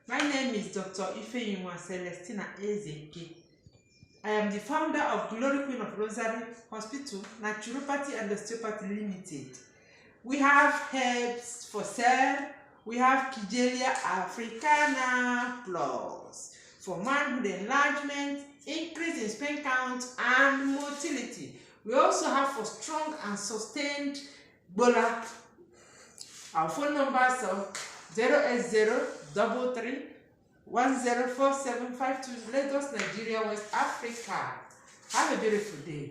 My name is Dr. Ifeyinwa Celestina Ezeike. I am the founder of Glory Queen of Rosary Hospital, Naturopathy and Osteopathy Limited. We have herbs for sale. We have Kigelia Africana Plus for manhood enlargement, increase in sperm count, and motility. We also have for strong and sustained bola. Our phone numbers are 08033104752, Lagos, Nigeria, West Africa. Have a beautiful day.